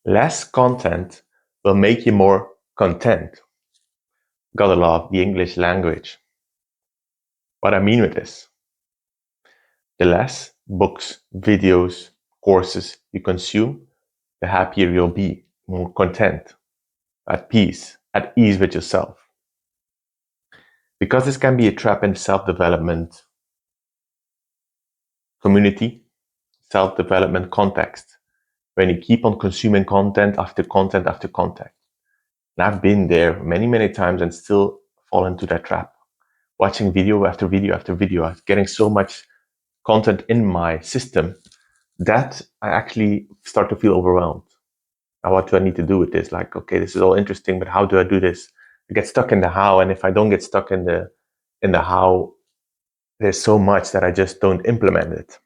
Less content will make you more content. Gotta love the English language. What I mean with this, the less books, videos, courses you consume, the happier you'll be, more content, at peace, at ease with yourself. Because this can be a trap in the self-development community, self-development context, when you keep on consuming content after content after content. And I've been there many, many times and still fall into that trap. Watching video after video after video, getting so much content in my system that I actually start to feel overwhelmed. Now, what do I need to do with this? Like, okay, this is all interesting, but how do I do this? I get stuck in the how, and if I don't get stuck in the how, there's so much that I just don't implement it,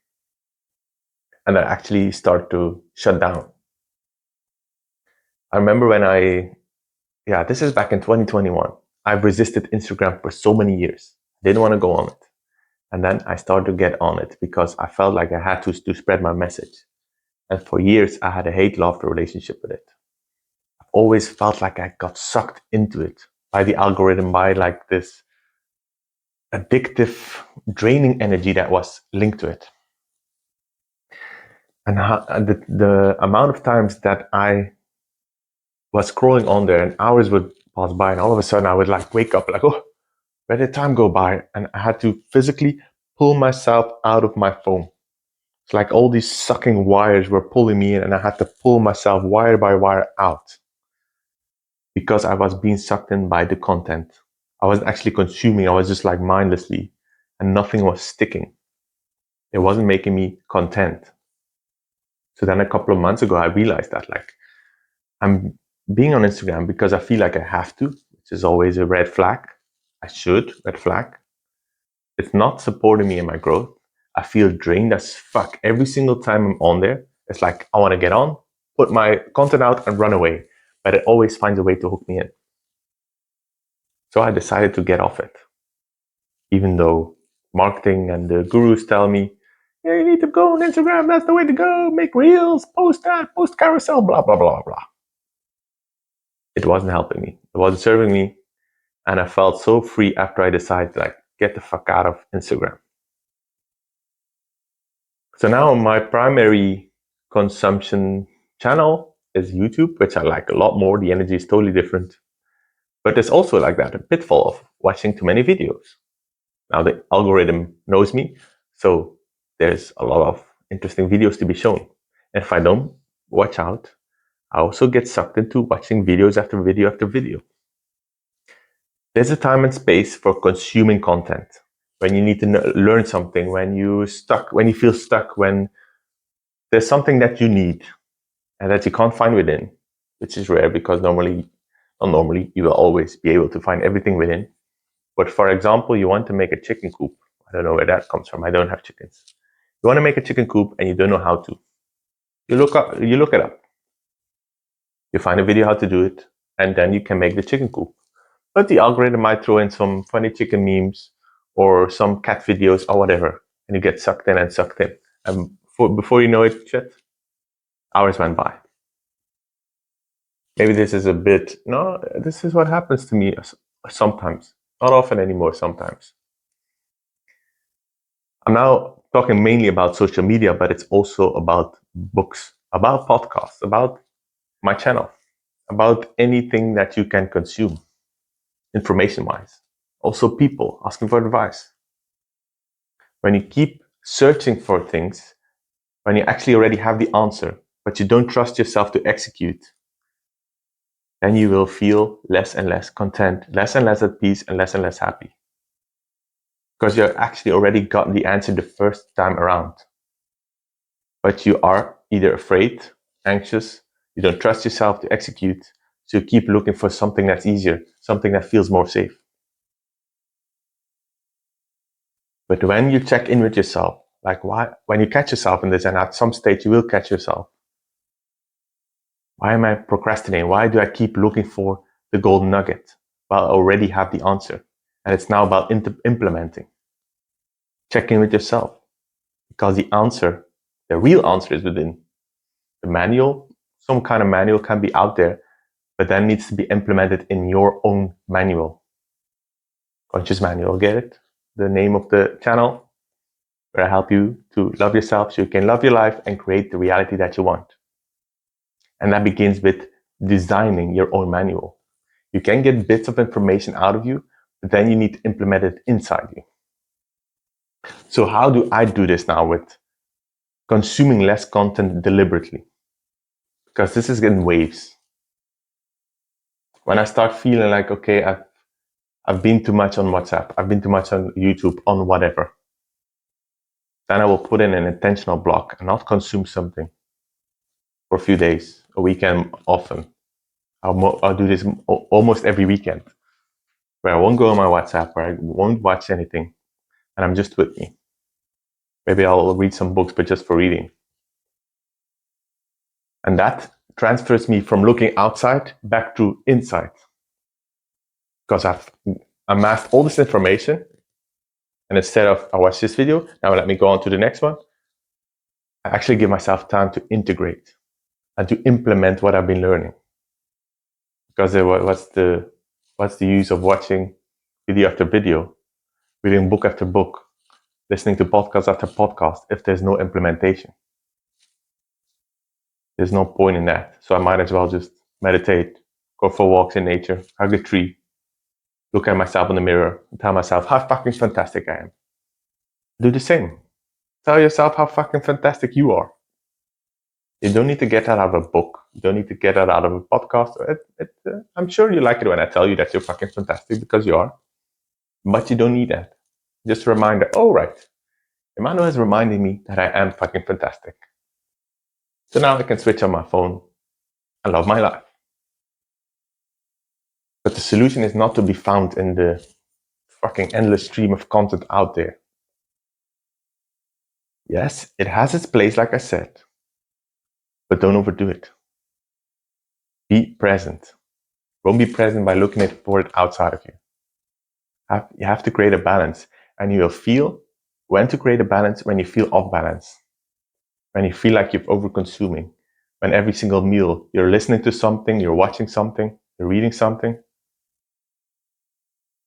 and I actually start to shut down. I remember when this is back in 2021. I've resisted Instagram for so many years. Didn't want to go on it. And then I started to get on it because I felt like I had to spread my message. And for years, I had a hate-love relationship with it. I've always felt like I got sucked into it by the algorithm, by like this addictive, draining energy that was linked to it. And the amount of times that I was scrolling on there and hours would pass by, and all of a sudden I would like wake up like, oh, where did time go by? And I had to physically pull myself out of my phone. It's like all these sucking wires were pulling me in, and I had to pull myself wire by wire out because I was being sucked in by the content. I wasn't actually consuming, I was just like mindlessly, and nothing was sticking. It wasn't making me content. So then a couple of months ago, I realized that like I'm being on Instagram because I feel like I have to, which is always a red flag. I should, red flag. It's not supporting me in my growth. I feel drained as fuck every single time I'm on there. It's like I want to get on, put my content out and run away, but it always finds a way to hook me in. So I decided to get off it. Even though marketing and the gurus tell me, yeah, you need to go on Instagram, that's the way to go, make reels, post that, post carousel, blah, blah, blah, blah. It wasn't helping me. It wasn't serving me. And I felt so free after I decided to like get the fuck out of Instagram. So now my primary consumption channel is YouTube, which I like a lot more. The energy is totally different. But there's also like that, a pitfall of watching too many videos. Now the algorithm knows me, so there's a lot of interesting videos to be shown. And if I don't watch out, I also get sucked into watching videos after video after video. There's a time and space for consuming content. When you need to learn something, when you feel stuck, when there's something that you need and that you can't find within, which is rare because normally you will always be able to find everything within. But for example, you want to make a chicken coop. I don't know where that comes from. I don't have chickens. You want to make a chicken coop and you don't know how to. You look it up. You find a video how to do it, and then you can make the chicken coop. But the algorithm might throw in some funny chicken memes or some cat videos or whatever, and you get sucked in and sucked in. And before you know it, shit, hours went by. Maybe this is this is what happens to me sometimes. Not often anymore, sometimes. I'm now talking mainly about social media, but it's also about books, about podcasts, about my channel, about anything that you can consume, information-wise. Also people asking for advice. When you keep searching for things, when you actually already have the answer, but you don't trust yourself to execute, then you will feel less and less content, less and less at peace, and less happy. Because you actually already got the answer the first time around. But you are either afraid, anxious, you don't trust yourself to execute, so you keep looking for something that's easier, something that feels more safe. But when you check in with yourself, like when you catch yourself in this, and at some stage you will catch yourself, why am I procrastinating? Why do I keep looking for the golden nugget while I already have the answer? And it's now about implementing. Check in with yourself, because the real answer is within. The manual, some kind of manual can be out there, but then needs to be implemented in your own manual. Conscious Manual, get it? The name of the channel, where I help you to love yourself so you can love your life and create the reality that you want. And that begins with designing your own manual. You can get bits of information out of you, but then you need to implement it inside you. So how do I do this now with consuming less content deliberately? Because this is in waves. When I start feeling like, okay, I've been too much on WhatsApp, I've been too much on YouTube, on whatever, then I will put in an intentional block and not consume something for a few days, a weekend often. I'll do this almost every weekend, where I won't go on my WhatsApp, where I won't watch anything, and I'm just with me. Maybe I'll read some books, but just for reading. And that transfers me from looking outside back to inside. Because I've amassed all this information, and instead of I watch this video, now let me go on to the next one, I actually give myself time to integrate and to implement what I've been learning. Because what's the use of watching video after video, reading book after book, listening to podcast after podcast if there's no implementation? There's no point in that. So I might as well just meditate, go for walks in nature, hug a tree, look at myself in the mirror, and tell myself how fucking fantastic I am. Do the same. Tell yourself how fucking fantastic you are. You don't need to get that out of a book. You don't need to get that out of a podcast. I'm sure you like it when I tell you that you're fucking fantastic, because you are. But you don't need that. Just a reminder, oh right, Emmanuel is reminding me that I am fucking fantastic. So now I can switch on my phone and love my life. But the solution is not to be found in the fucking endless stream of content out there. Yes, it has its place, like I said, but don't overdo it. Be present. Don't be present by looking for it outside of you. You have to create a balance, and you will feel when to create a balance when you feel off balance, when you feel like you're over-consuming, when every single meal you're listening to something, you're watching something, you're reading something.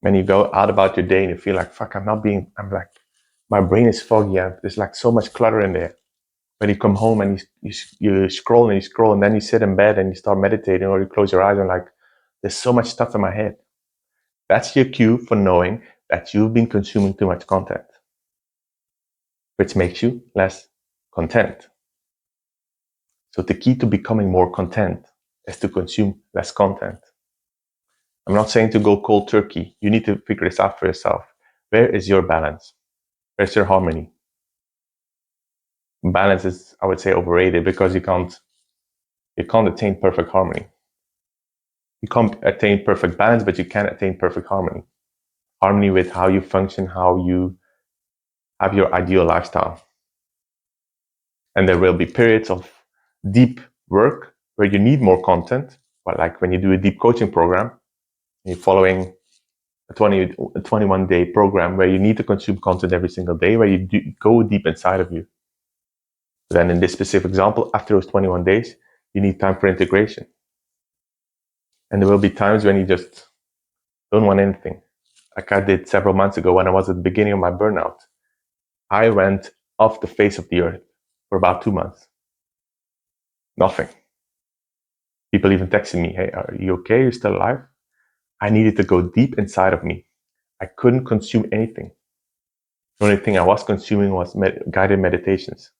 When you go out about your day and you feel like, fuck, I'm like, my brain is foggy, there's like so much clutter in there. When you come home and you scroll and you scroll, and then you sit in bed and you start meditating, or you close your eyes and like, there's so much stuff in my head. That's your cue for knowing that you've been consuming too much content, which makes you less content. So the key to becoming more content is to consume less content. I'm not saying to go cold turkey. You need to figure this out for yourself. Where is your balance? Where's your harmony? Balance is, I would say, overrated, because you can't attain perfect harmony. You can't attain perfect balance, but you can attain perfect harmony. Harmony with how you function, how you have your ideal lifestyle. And there will be periods of deep work where you need more content, but like when you do a deep coaching program, you're following a 21-day program where you need to consume content every single day, where you go deep inside of you. Then in this specific example, after those 21 days, you need time for integration. And there will be times when you just don't want anything. Like I did several months ago when I was at the beginning of my burnout. I went off the face of the earth for about 2 months. Nothing. People even texted me, hey, are you okay? You're still alive? I needed to go deep inside of me. I couldn't consume anything. The only thing I was consuming was guided meditations.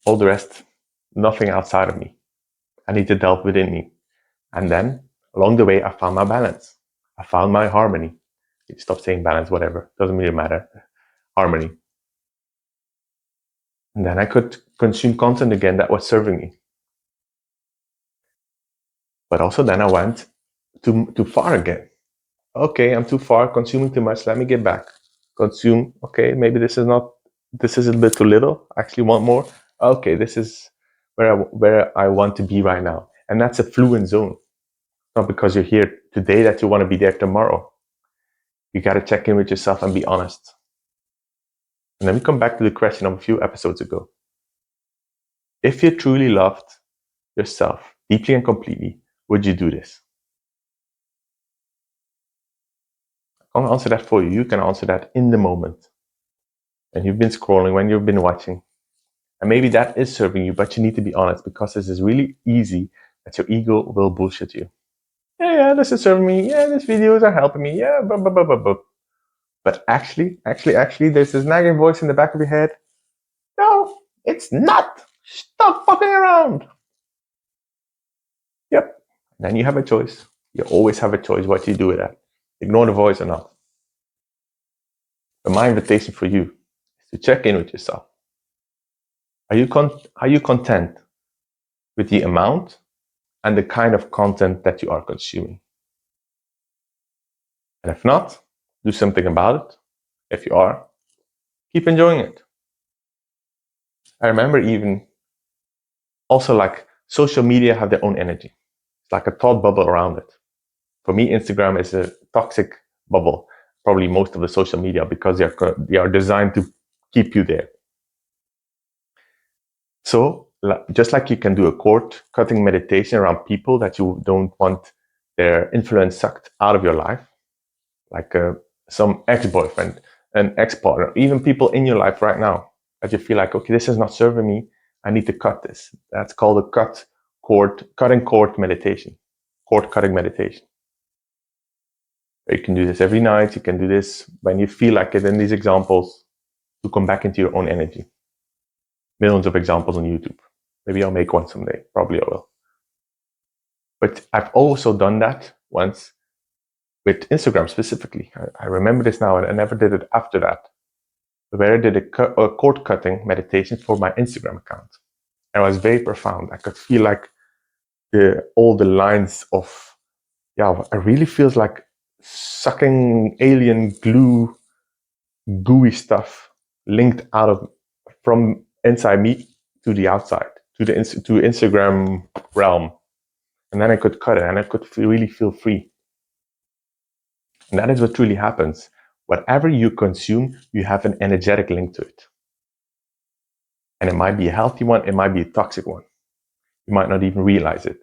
All the rest, nothing outside of me. I need to delve within me. And then, along the way, I found my balance. I found my harmony. Stop saying balance, whatever. Doesn't really matter. Harmony. And then I could consume content again that was serving me. But also then I went too far again. Okay, I'm too far, consuming too much. Let me get back. Consume. Okay, maybe this is a bit too little. I actually want more. Okay, this is where I want to be right now. And that's a fluent zone. Not because you're here today that you want to be there tomorrow. You got to check in with yourself and be honest. And then we come back to the question of a few episodes ago. If you truly loved yourself deeply and completely, would you do this? I can't answer that for you. You can answer that in the moment. When you've been scrolling, when you've been watching. And maybe that is serving you, but you need to be honest, because this is really easy that your ego will bullshit you. Yeah, this is serving me. Yeah, these videos are helping me. Yeah, blah, blah, blah, blah, blah. But actually, there's this nagging voice in the back of your head. No, it's not. Stop fucking around. Yep. Then you have a choice. You always have a choice what you do with that. Ignore the voice or not. But my invitation for you is to check in with yourself. Are you content with the amount and the kind of content that you are consuming? And if not, do something about it. If you are, keep enjoying it. I remember even also like social media have their own energy. It's like a thought bubble around it. For me, Instagram is a toxic bubble. Probably most of the social media, because they are designed to keep you there. So just like you can do a cord cutting meditation around people that you don't want their influence sucked out of your life, like some ex-boyfriend, an ex-partner, even people in your life right now that you feel like, okay, this is not serving me. I need to cut this. That's called a cutting cord meditation, cord cutting meditation. You can do this every night. You can do this when you feel like it. In these examples, to come back into your own energy. Millions of examples on YouTube. Maybe I'll make one someday. Probably I will. But I've also done that once with Instagram specifically. I remember this now, and I never did it after that. Where I did a cord cutting meditation for my Instagram account. And it was very profound. I could feel like all the lines of, it really feels like sucking alien glue, gooey stuff linked from inside me to the outside, to Instagram realm. And then I could cut it and I could really feel free. And that is what truly happens. Whatever you consume, you have an energetic link to it. And it might be a healthy one, it might be a toxic one. You might not even realize it.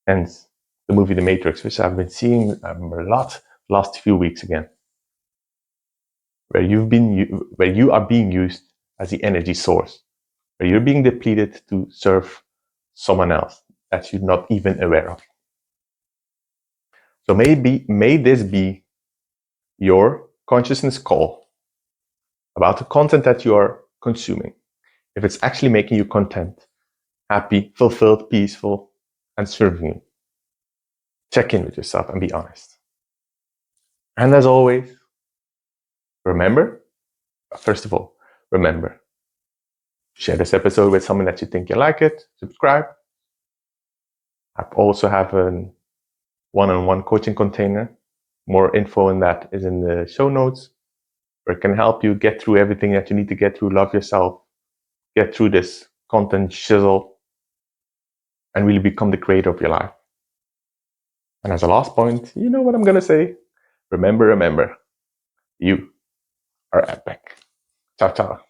Hence, the movie The Matrix, which I've been seeing a lot last few weeks again, where you are being used as the energy source, where you're being depleted to serve someone else that you're not even aware of. So may this be your consciousness call about the content that you are consuming. If it's actually making you content, happy, fulfilled, peaceful, and serving you, check in with yourself and be honest. And as always, first of all, remember, share this episode with someone that you think you like it, subscribe. I also have a one-on-one coaching container. More info on that is in the show notes, where it can help you get through everything that you need to get through, love yourself, get through this content shizzle, and really become the creator of your life. And as a last point, you know what I'm going to say? Remember, you are epic. Ciao, ciao.